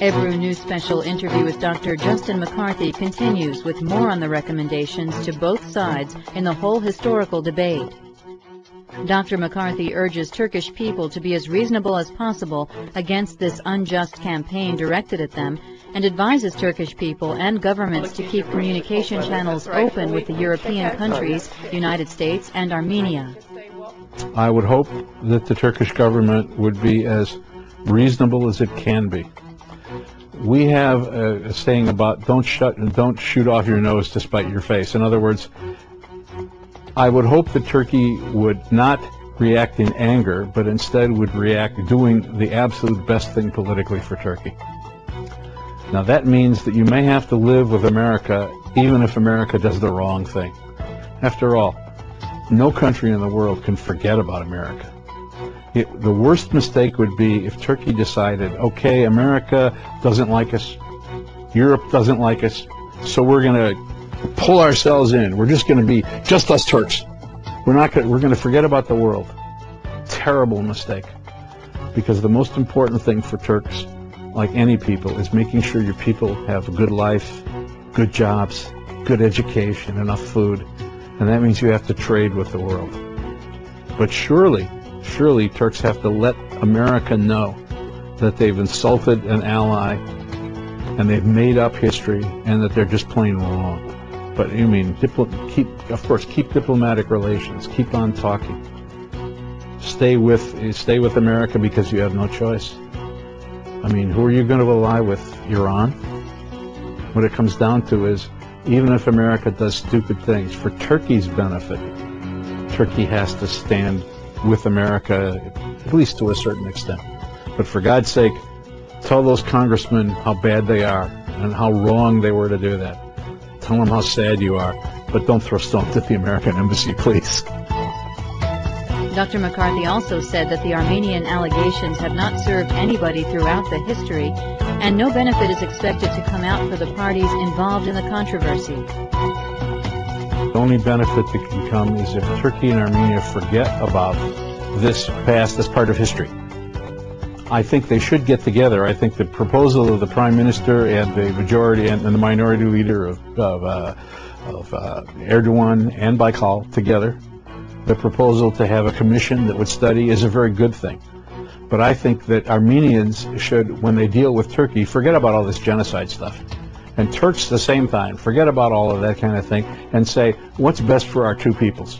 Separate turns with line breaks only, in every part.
Ebru News special interview with Dr. Justin McCarthy continues with more on the recommendations to both sides in the whole historical debate. Dr. McCarthy urges Turkish people to be as reasonable as possible against this unjust campaign directed at them, and advises Turkish people and governments to keep communication channels open with the European countries, United States, and Armenia.
I would hope that the Turkish government would be as reasonable as it can be. We have a saying about don't shoot off your nose to spite your face. In other words, I would hope that Turkey would not react in anger, but instead would react doing the absolute best thing politically for Turkey. Now that means that you may have to live with America even if America does the wrong thing. After all, no country in the world can forget about America. The worst mistake would be if Turkey decided, okay, America doesn't like us, Europe doesn't like us, so we're going to pull ourselves in. We're just going to be just us Turks. We're going to forget about the world. Terrible mistake. Because the most important thing for Turks, like any people, is making sure your people have a good life, good jobs, good education, enough food. And that means you have to trade with the world. But surely Turks have to let America know that they've insulted an ally and they've made up history and that they're just plain wrong. But I mean, keep diplomatic relations, keep on talking. Stay with America because you have no choice. I mean, who are you going to ally with? Iran? What it comes down to is, even if America does stupid things, for Turkey's benefit, Turkey has to stand with America, at least to a certain extent. But for God's sake, tell those congressmen how bad they are and how wrong they were to do that. Tell them how sad you are, but don't throw stones at the American embassy, please.
Dr. McCarthy also said that the Armenian allegations have not served anybody throughout the history, and no benefit is expected to come out for the parties involved in the controversy.
The only benefit that can come is if Turkey and Armenia forget about this past, this part of history. I think they should get together. I think the proposal of the Prime Minister and the majority and the minority leader of Erdogan and Baykal together, the proposal to have a commission that would study is a very good thing. But I think that Armenians should, when they deal with Turkey, forget about all this genocide stuff. And Turks, the same time, forget about all of that kind of thing and say, what's best for our two peoples?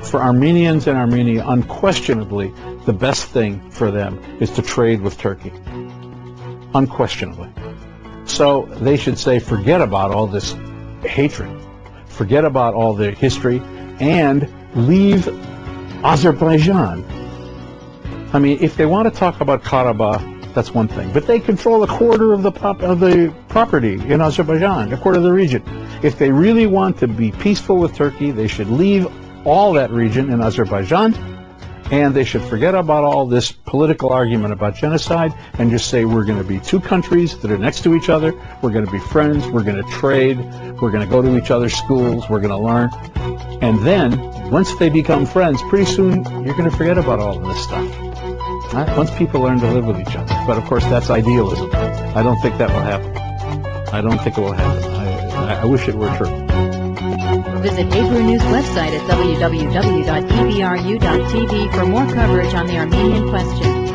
For Armenians and Armenia, unquestionably, the best thing for them is to trade with Turkey. Unquestionably. So they should say, forget about all this hatred. Forget about all the history and leave Azerbaijan. I mean, if they want to talk about Karabakh, that's one thing. But they control a quarter of the property in Azerbaijan, a quarter of the region. If they really want to be peaceful with Turkey, they should leave all that region in Azerbaijan, and they should forget about all this political argument about genocide and just say we're going to be two countries that are next to each other, we're going to be friends, we're going to trade, we're going to go to each other's schools, we're going to learn. And then, once they become friends, pretty soon you're going to forget about all of this stuff. Once people learn to live with each other. But of course, that's idealism. I don't think that will happen. I don't think it will happen. I wish it were true.
Visit Ebru News website at www.ebru.tv for more coverage on the Armenian question.